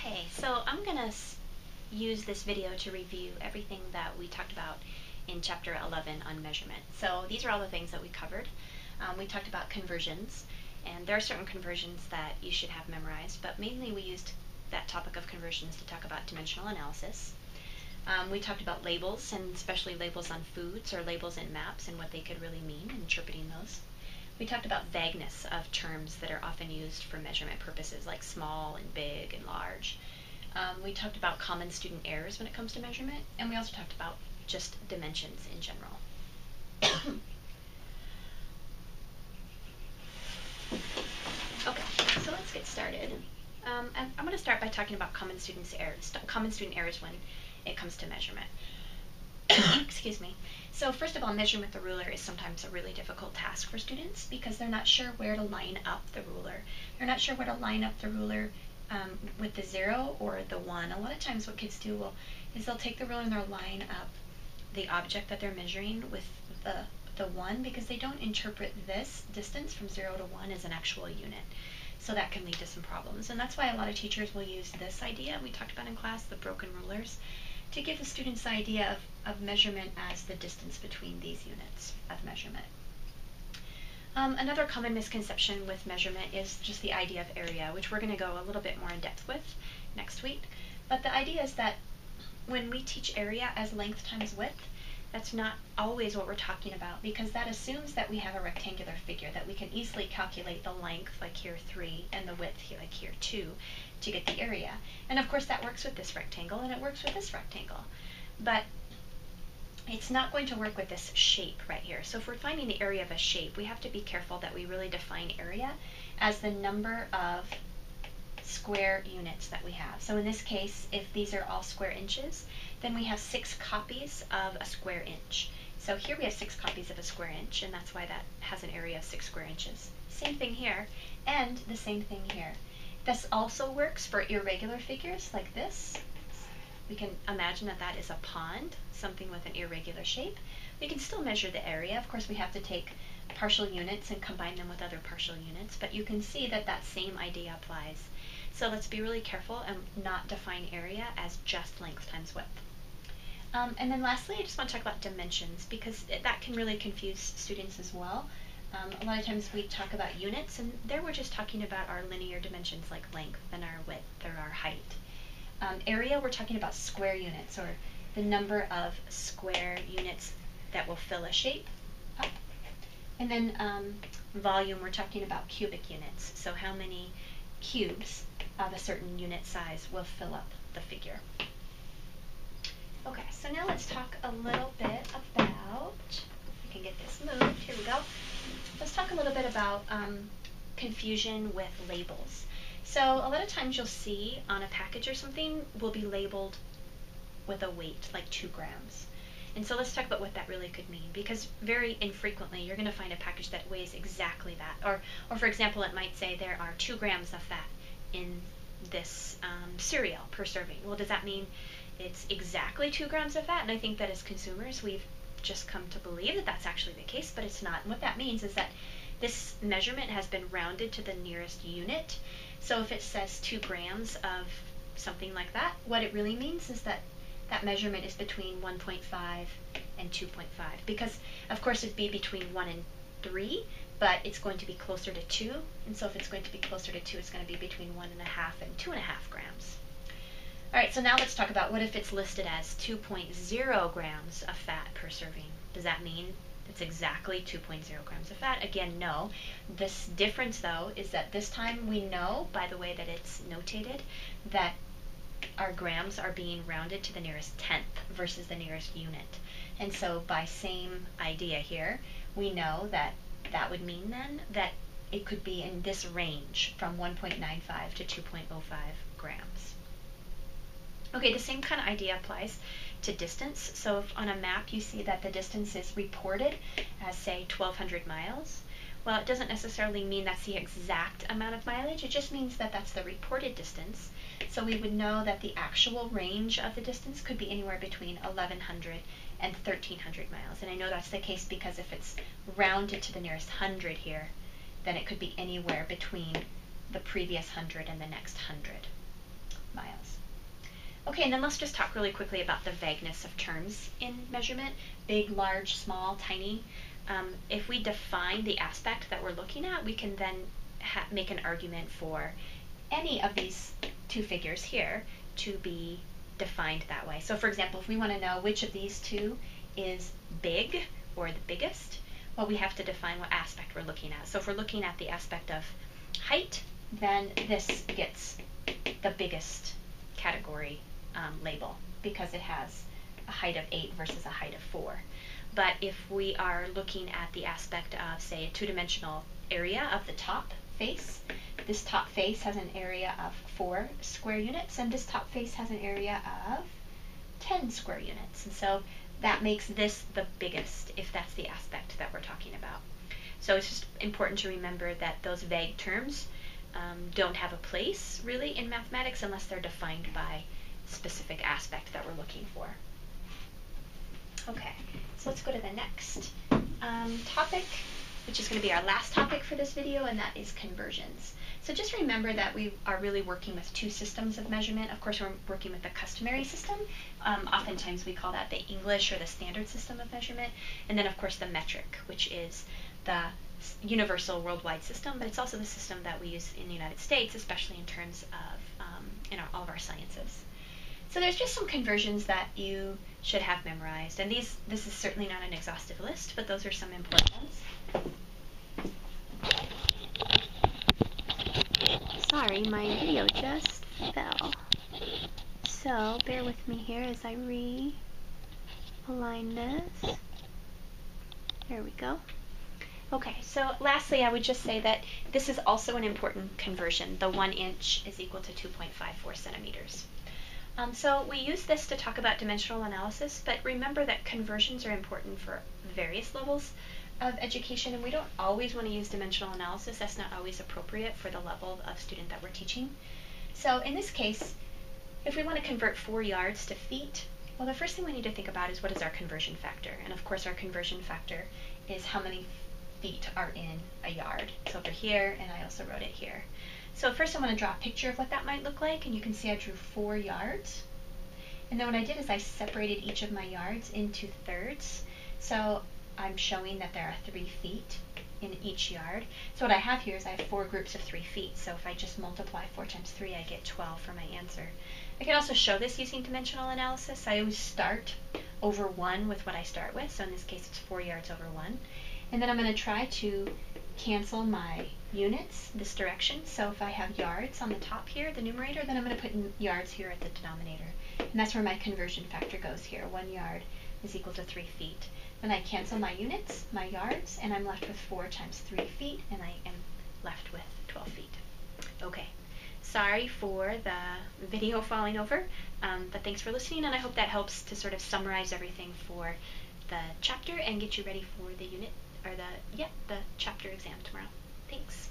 Okay, so I'm going to use this video to review everything that we talked about in Chapter 11 on measurement. So these are all the things that we covered. We talked about conversions, and there are certain conversions that you should have memorized, but mainly we used that topic of conversions to talk about dimensional analysis. We talked about labels, and especially labels on foods or labels in maps and what they could really mean, and interpreting those. We talked about vagueness of terms that are often used for measurement purposes, like small and big and large. We talked about common student errors when it comes to measurement, and we also talked about just dimensions in general. Okay, so let's get started. I'm going to start by talking about common student errors when it comes to measurement. Excuse me. So first of all, measuring with the ruler is sometimes a really difficult task for students because they're not sure where to line up the ruler. They're not sure where to line up the ruler with the 0 or the 1. A lot of times what kids do is they'll take the ruler and they'll line up the object that they're measuring with the 1 because they don't interpret this distance from 0 to 1 as an actual unit. So that can lead to some problems. And that's why a lot of teachers will use this idea we talked about in class, the broken rulers, to give the students the idea of measurement as the distance between these units of measurement. Another common misconception with measurement is just the idea of area, which we're going to go a little bit more in depth with next week. But the idea is that when we teach area as length times width, that's not always what we're talking about because that assumes that we have a rectangular figure, that we can easily calculate the length, like here 3, and the width, like here 2, to get the area. And of course that works with this rectangle and it works with this rectangle. But it's not going to work with this shape right here. So if we're finding the area of a shape, we have to be careful that we really define area as the number of square units that we have. So in this case, if these are all square inches, then we have 6 copies of a square inch. So here we have 6 copies of a square inch, and that's why that has an area of 6 square inches. Same thing here, and the same thing here. This also works for irregular figures like this. We can imagine that that is a pond, something with an irregular shape. We can still measure the area. Of course, we have to take partial units and combine them with other partial units, but you can see that that same idea applies. So let's be really careful and not define area as just length times width. And then lastly, I just want to talk about dimensions because that can really confuse students as well. A lot of times we talk about units, and there we're just talking about our linear dimensions like length and our width or our height. Area, we're talking about square units, or the number of square units that will fill a shape. And then volume, we're talking about cubic units, so how many cubes of a certain unit size will fill up the figure. Okay, so now let's talk a little bit about, we can get this moved, here we go. Let's talk a little bit about confusion with labels. So a lot of times you'll see on a package or something will be labeled with a weight, like 2 grams. And so let's talk about what that really could mean, because very infrequently you're going to find a package that weighs exactly that. Or for example, it might say there are 2 grams of fat in this cereal per serving. Well, does that mean it's exactly 2 grams of fat? And I think that as consumers, we've just come to believe that that's actually the case, but it's not. And what that means is that this measurement has been rounded to the nearest unit. So if it says 2 grams of something like that, what it really means is that that measurement is between 1.5 and 2.5, because of course it'd be between 1 and 3, but it's going to be closer to 2, and so if it's going to be closer to 2, it's going to be between 1.5 and 2.5 grams. Alright, so now let's talk about what if it's listed as 2.0 grams of fat per serving. Does that mean it's exactly 2.0 grams of fat? Again, no. This difference, though, is that this time we know, by the way that it's notated, that our grams are being rounded to the nearest tenth versus the nearest unit. And so by same idea here, we know that that would mean then that it could be in this range from 1.95 to 2.05 grams. Okay, the same kind of idea applies to distance. So if on a map you see that the distance is reported as, say, 1,200 miles, well, it doesn't necessarily mean that's the exact amount of mileage. It just means that that's the reported distance. So we would know that the actual range of the distance could be anywhere between 1,100 and 1,300 miles. And I know that's the case because if it's rounded to the nearest 100 here, then it could be anywhere between the previous 100 and the next 100. miles. Okay, and then let's just talk really quickly about the vagueness of terms in measurement. Big, large, small, tiny. If we define the aspect that we're looking at, we can then make an argument for any of these two figures here to be defined that way. So for example, if we want to know which of these two is big or the biggest, well, we have to define what aspect we're looking at. So if we're looking at the aspect of height, then this gets the biggest category label because it has a height of 8 versus a height of 4. But if we are looking at the aspect of, say, a two-dimensional area of the top face, this top face has an area of 4 square units, and this top face has an area of 10 square units. And so that makes this the biggest if that's the aspect that we're talking about. So it's just important to remember that those vague terms don't have a place really in mathematics unless they're defined by specific aspect that we're looking for. Okay, so let's go to the next topic, which is going to be our last topic for this video, and that is conversions. So just remember that we are really working with two systems of measurement. Of course, we're working with the customary system. Oftentimes we call that the English or the standard system of measurement. And then, of course, the metric, which is the universal worldwide system, but it's also the system that we use in the United States, especially in terms of all of our sciences. So there's just some conversions that you should have memorized, and this is certainly not an exhaustive list, but those are some important ones. Sorry, my video just fell. So bear with me here as I realign this. There we go. Okay, so lastly, I would just say that this is also an important conversion. The 1 inch is equal to 2.54 centimeters. So we use this to talk about dimensional analysis, but remember that conversions are important for various levels of education, and we don't always want to use dimensional analysis. That's not always appropriate for the level of student that we're teaching. So in this case, if we want to convert 4 yards to feet, well, the first thing we need to think about is what is our conversion factor. And of course, our conversion factor is how many feet are in a yard. It's over here, and I also wrote it here. So first I'm going to draw a picture of what that might look like, and you can see I drew 4 yards. And then what I did is I separated each of my yards into thirds. So I'm showing that there are 3 feet in each yard. So what I have here is I have 4 groups of 3 feet. So if I just multiply 4 times 3, I get 12 for my answer. I can also show this using dimensional analysis. I always start over 1 with what I start with. So in this case, it's 4 yards over 1. And then I'm going to try to cancel my units this direction. So if I have yards on the top here, the numerator, then I'm going to put yards here at the denominator. And that's where my conversion factor goes here. 1 yard is equal to 3 feet. Then I cancel my units, my yards, and I'm left with 4 times 3 feet, and I am left with 12 feet. Okay, sorry for the video falling over, but thanks for listening, and I hope that helps to sort of summarize everything for the chapter and get you ready for the unit, or the chapter exam tomorrow. Thanks.